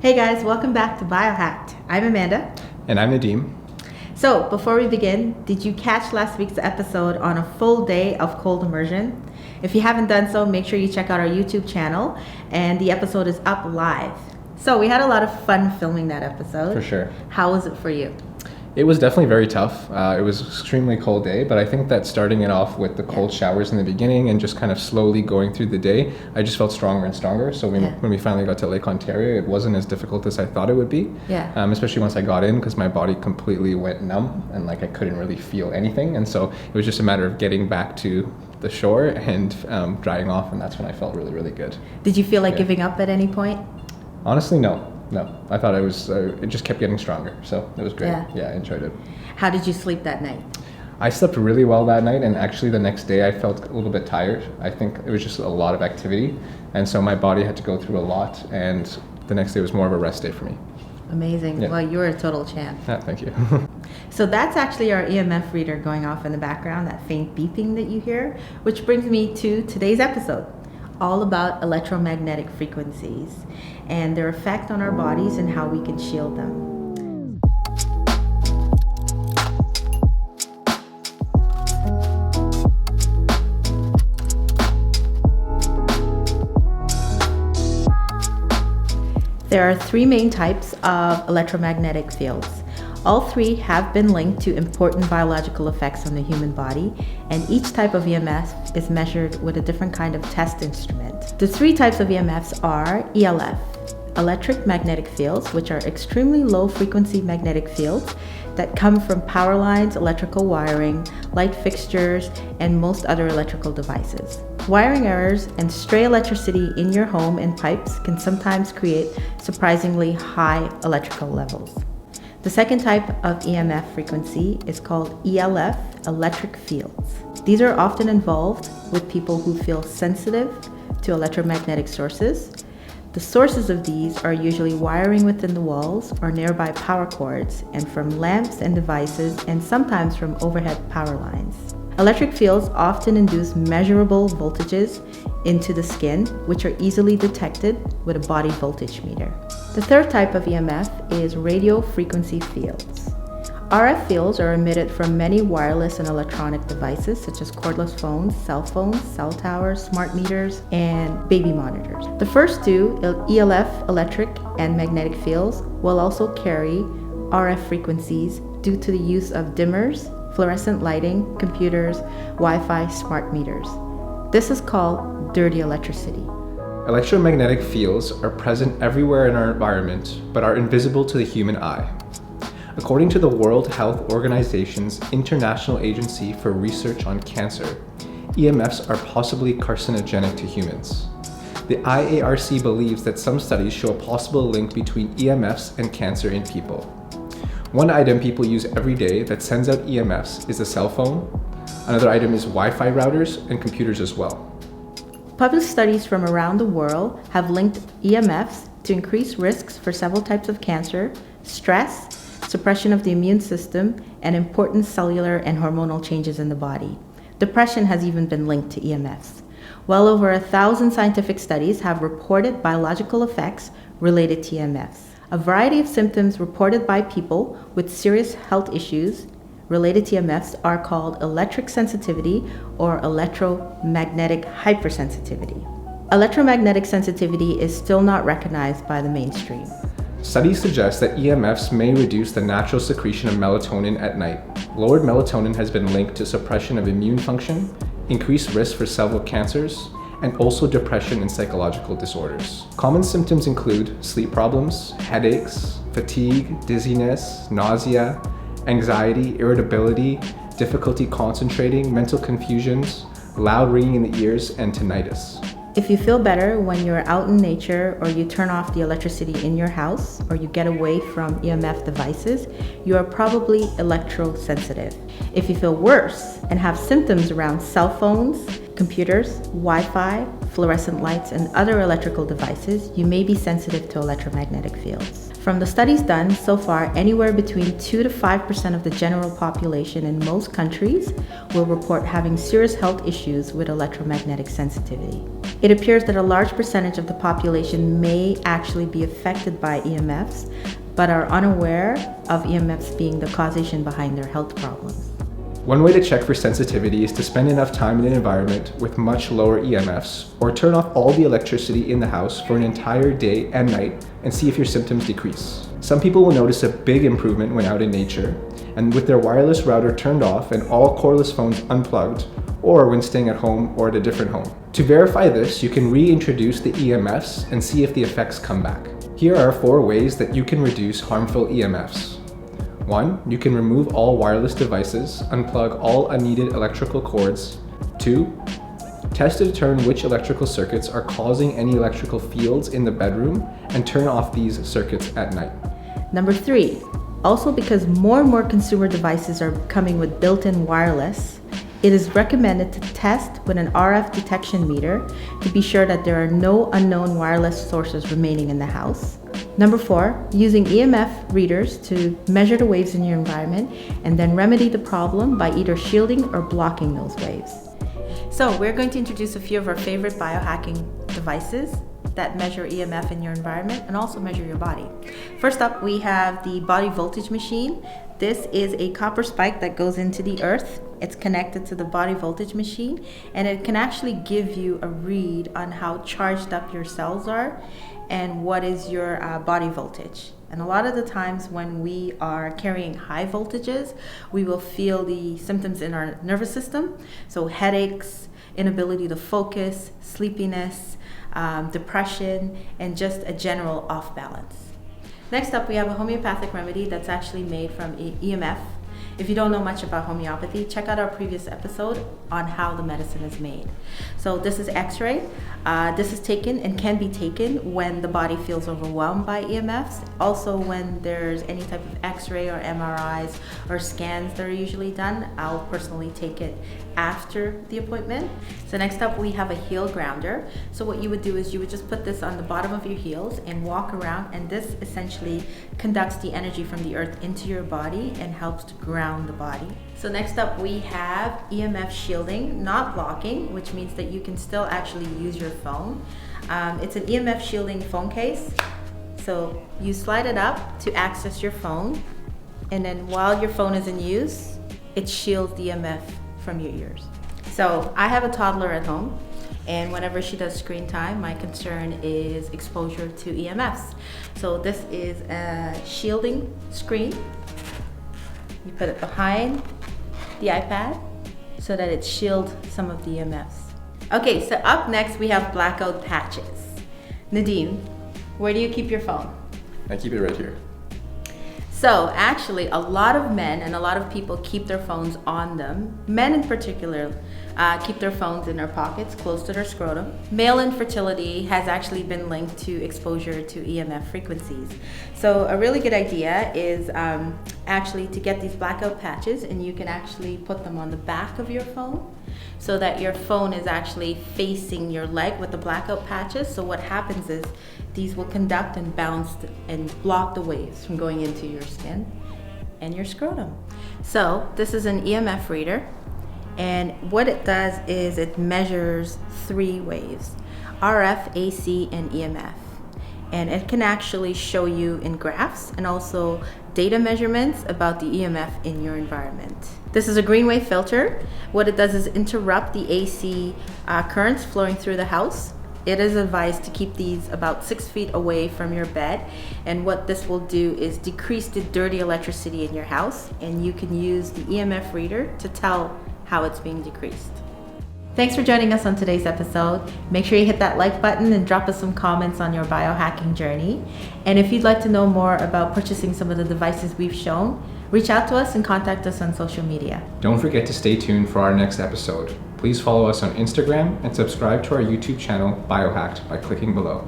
Hey guys, welcome back to Biohacked. I'm Amanda. And I'm Nadeem. So, before we begin, did you catch last week's episode on a full day of cold immersion? If you haven't done so, make sure you check out our YouTube channel, and the episode is up live. So, we had a lot of fun filming that episode. For sure. How was it for you? It was definitely very tough. It was an extremely cold day, but I think that starting it off with the cold showers in the beginning and just kind of slowly going through the day, I just felt stronger and stronger. So when we finally got to Lake Ontario, it wasn't as difficult as I thought it would be. Especially once I got in, because my body completely went numb and I couldn't really feel anything. And so it was just a matter of getting back to the shore and drying off, and that's when I felt really, really good. Did you feel like giving up at any point? Honestly, no. I thought it just kept getting stronger, so it was great. Yeah, I enjoyed it. How did you sleep that night? I slept really well that night, and actually the next day I felt a little bit tired. I think it was just a lot of activity, and so my body had to go through a lot, and the next day was more of a rest day for me. Amazing. Yeah. Well, you're a total champ. Yeah, thank you. So that's actually our EMF reader going off in the background, that faint beeping that you hear, which brings me to today's episode, all about electromagnetic frequencies and their effect on our bodies and how we can shield them. There are three main types of electromagnetic fields. All three have been linked to important biological effects on the human body, and each type of EMF is measured with a different kind of test instrument. The three types of EMFs are ELF, electric magnetic fields, which are extremely low frequency magnetic fields that come from power lines, electrical wiring, light fixtures, and most other electrical devices. Wiring errors and stray electricity in your home and pipes can sometimes create surprisingly high electrical levels. The second type of EMF frequency is called ELF, electric fields. These are often involved with people who feel sensitive to electromagnetic sources. The sources of these are usually wiring within the walls or nearby power cords, and from lamps and devices, and sometimes from overhead power lines. Electric fields often induce measurable voltages into the skin, which are easily detected with a body voltage meter. The third type of EMF is radio frequency fields. RF fields are emitted from many wireless and electronic devices such as cordless phones, cell towers, smart meters, and baby monitors. The first two, ELF, electric and magnetic fields, will also carry RF frequencies due to the use of dimmers, fluorescent lighting, computers, Wi-Fi, smart meters. This is called dirty electricity. Electromagnetic fields are present everywhere in our environment, but are invisible to the human eye. According to the World Health Organization's International Agency for Research on Cancer, EMFs are possibly carcinogenic to humans. The IARC believes that some studies show a possible link between EMFs and cancer in people. One item people use every day that sends out EMFs is a cell phone. Another item is Wi-Fi routers and computers as well. Published studies from around the world have linked EMFs to increased risks for several types of cancer, stress, suppression of the immune system, and important cellular and hormonal changes in the body. Depression has even been linked to EMFs. Well over 1,000 scientific studies have reported biological effects related to EMFs. A variety of symptoms reported by people with serious health issues related to EMFs are called electric sensitivity or electromagnetic hypersensitivity. Electromagnetic sensitivity is still not recognized by the mainstream. Studies suggest that EMFs may reduce the natural secretion of melatonin at night. Lowered melatonin has been linked to suppression of immune function, increased risk for several cancers, and also depression and psychological disorders. Common symptoms include sleep problems, headaches, fatigue, dizziness, nausea, anxiety, irritability, difficulty concentrating, mental confusions, loud ringing in the ears, and tinnitus. If you feel better when you're out in nature, or you turn off the electricity in your house, or you get away from EMF devices, you are probably electrosensitive. If you feel worse and have symptoms around cell phones, computers, Wi-Fi, fluorescent lights, and other electrical devices, you may be sensitive to electromagnetic fields. From the studies done so far, anywhere between 2 to 5% of the general population in most countries will report having serious health issues with electromagnetic sensitivity. It appears that a large percentage of the population may actually be affected by EMFs, but are unaware of EMFs being the causation behind their health problems. One way to check for sensitivity is to spend enough time in an environment with much lower EMFs, or turn off all the electricity in the house for an entire day and night and see if your symptoms decrease. Some people will notice a big improvement when out in nature, and with their wireless router turned off and all cordless phones unplugged, or when staying at home or at a different home. To verify this, you can reintroduce the EMFs and see if the effects come back. Here are 4 ways that you can reduce harmful EMFs. 1. You can remove all wireless devices, unplug all unneeded electrical cords. 2. Test to determine which electrical circuits are causing any electrical fields in the bedroom and turn off these circuits at night. Number 3. Also, because more and more consumer devices are coming with built-in wireless, it is recommended to test with an RF detection meter to be sure that there are no unknown wireless sources remaining in the house. Number 4, using EMF readers to measure the waves in your environment and then remedy the problem by either shielding or blocking those waves. So we're going to introduce a few of our favorite biohacking devices that measure EMF in your environment and also measure your body. First up, we have the body voltage machine. This is a copper spike that goes into the earth. It's connected to the body voltage machine, and it can actually give you a read on how charged up your cells are and what is your body voltage. And a lot of the times when we are carrying high voltages, we will feel the symptoms in our nervous system. So headaches, inability to focus, sleepiness, depression, and just a general off balance. Next up, we have a homeopathic remedy that's actually made from EMF. If you don't know much about homeopathy, check out our previous episode on how the medicine is made. So this is X-ray. This is taken and can be taken when the body feels overwhelmed by EMFs. Also when there's any type of X-ray or MRIs or scans that are usually done. I'll personally take it after the appointment. So next up we have a heel grounder. So what you would do is you would just put this on the bottom of your heels and walk around, and this essentially conducts the energy from the earth into your body and helps to ground the body. So next up we have EMF shielding, not blocking, which means that you can still actually use your phone. It's an EMF shielding phone case. So you slide it up to access your phone, and then while your phone is in use, it shields the EMF from your ears. So I have a toddler at home, and whenever she does screen time, my concern is exposure to EMFs. So this is a shielding screen. You put it behind the iPad so that it shields some of the EMFs. Okay, so up next we have blackout patches. Nadim, where do you keep your phone? I keep it right here. So actually a lot of men and a lot of people keep their phones on them. Men in particular keep their phones in their pockets close to their scrotum. Male infertility has actually been linked to exposure to EMF frequencies. So a really good idea is actually to get these blackout patches, and you can actually put them on the back of your phone so that your phone is actually facing your leg with the blackout patches. So what happens is these will conduct and bounce and block the waves from going into your skin and your scrotum. So this is an EMF reader, and what it does is it measures 3 waves: RF, AC, and EMF. And it can actually show you in graphs and also data measurements about the EMF in your environment. This is a green wave filter. What it does is interrupt the AC currents flowing through the house. It is advised to keep these about 6 feet away from your bed, and what this will do is decrease the dirty electricity in your house, and you can use the EMF reader to tell how it's being decreased. Thanks for joining us on today's episode. Make sure you hit that like button and drop us some comments on your biohacking journey. And if you'd like to know more about purchasing some of the devices we've shown, reach out to us and contact us on social media. Don't forget to stay tuned for our next episode. Please follow us on Instagram and subscribe to our YouTube channel, Biohacked, by clicking below.